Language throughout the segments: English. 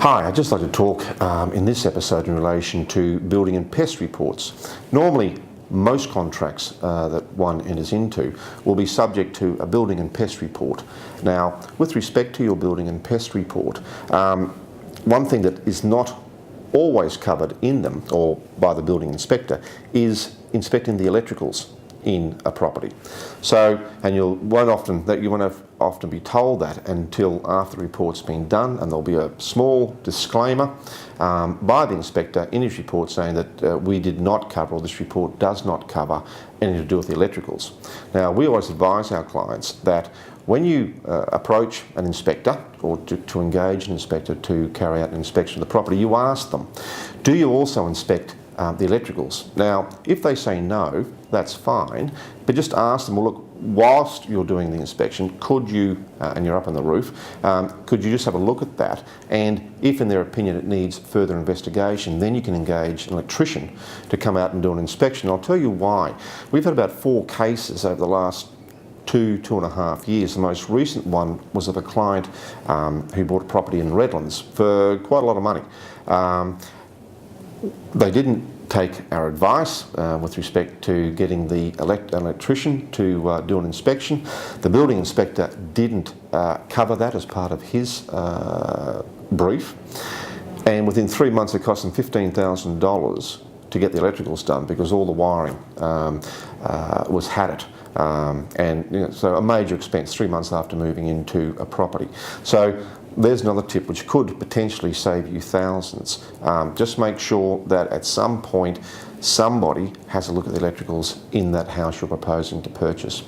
Hi, I'd just like to talk in this episode in relation to building and pest reports. Normally, most contracts that one enters into will be subject to a building and pest report. Now, with respect to your building and pest report, one thing that is not always covered in them or by the building inspector is inspecting the electricals in a property. So, and you won't often be told that until after the report's been done, and there'll be a small disclaimer by the inspector in his report saying that we did not cover, or this report does not cover, anything to do with the electricals. Now, we always advise our clients that when you approach an inspector or to engage an inspector to carry out an inspection of the property, you ask them, do you also inspect the electricals? Now, if they say no, that's fine, but just ask them, well, look, whilst you're doing the inspection, could you, and you're up on the roof, could you just have a look at that? And if in their opinion it needs further investigation, then you can engage an electrician to come out and do an inspection. I'll tell you why. We've had about 4 cases over the last 2.5 years. The most recent one was of a client who bought a property in Redlands for quite a lot of money. They didn't take our advice with respect to getting the electrician to do an inspection. The building inspector didn't cover that as part of his brief, and within 3 months it cost them $15,000 to get the electricals done because all the wiring was had it. And so a major expense 3 months after moving into a property. So there's another tip which could potentially save you thousands. Just make sure that at some point somebody has a look at the electricals in that house you're proposing to purchase.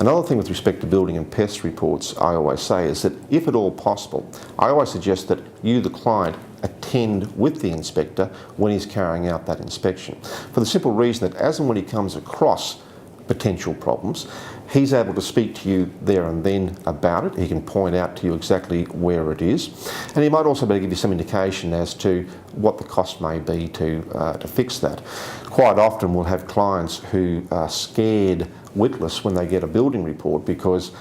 Another thing with respect to building and pest reports I always say is that if at all possible, I always suggest that you, the client, attend with the inspector when he's carrying out that inspection. For the simple reason that as and when he comes across potential problems, he's able to speak to you there and then about it. He can point out to you exactly where it is, and he might also be able to give you some indication as to what the cost may be to fix that. Quite often we'll have clients who are scared witless when they get a building report because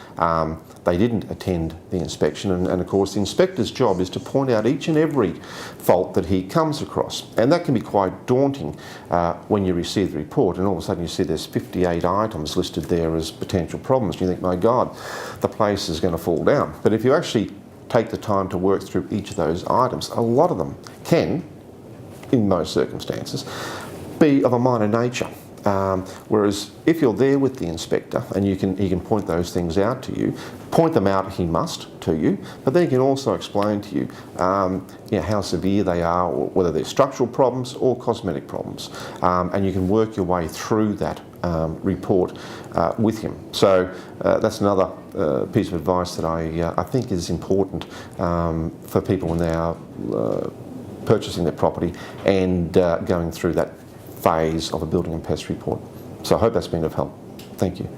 they didn't attend the inspection, and of course the inspector's job is to point out each and every fault that he comes across, and that can be quite daunting when you receive the report and all of a sudden you see there's 58 items listed there as potential problems and you think, my God, the place is going to fall down. But if you actually take the time to work through each of those items, a lot of them can, in most circumstances, be of a minor nature. Whereas if you're there with the inspector and he can point those things out to you, point them out he must to you, but then he can also explain to you, how severe they are, or whether they're structural problems or cosmetic problems, and you can work your way through that report with him. So that's another piece of advice that I think is important for people when they are purchasing their property and going through that phase of a building and pest report. So I hope that's been of help. Thank you.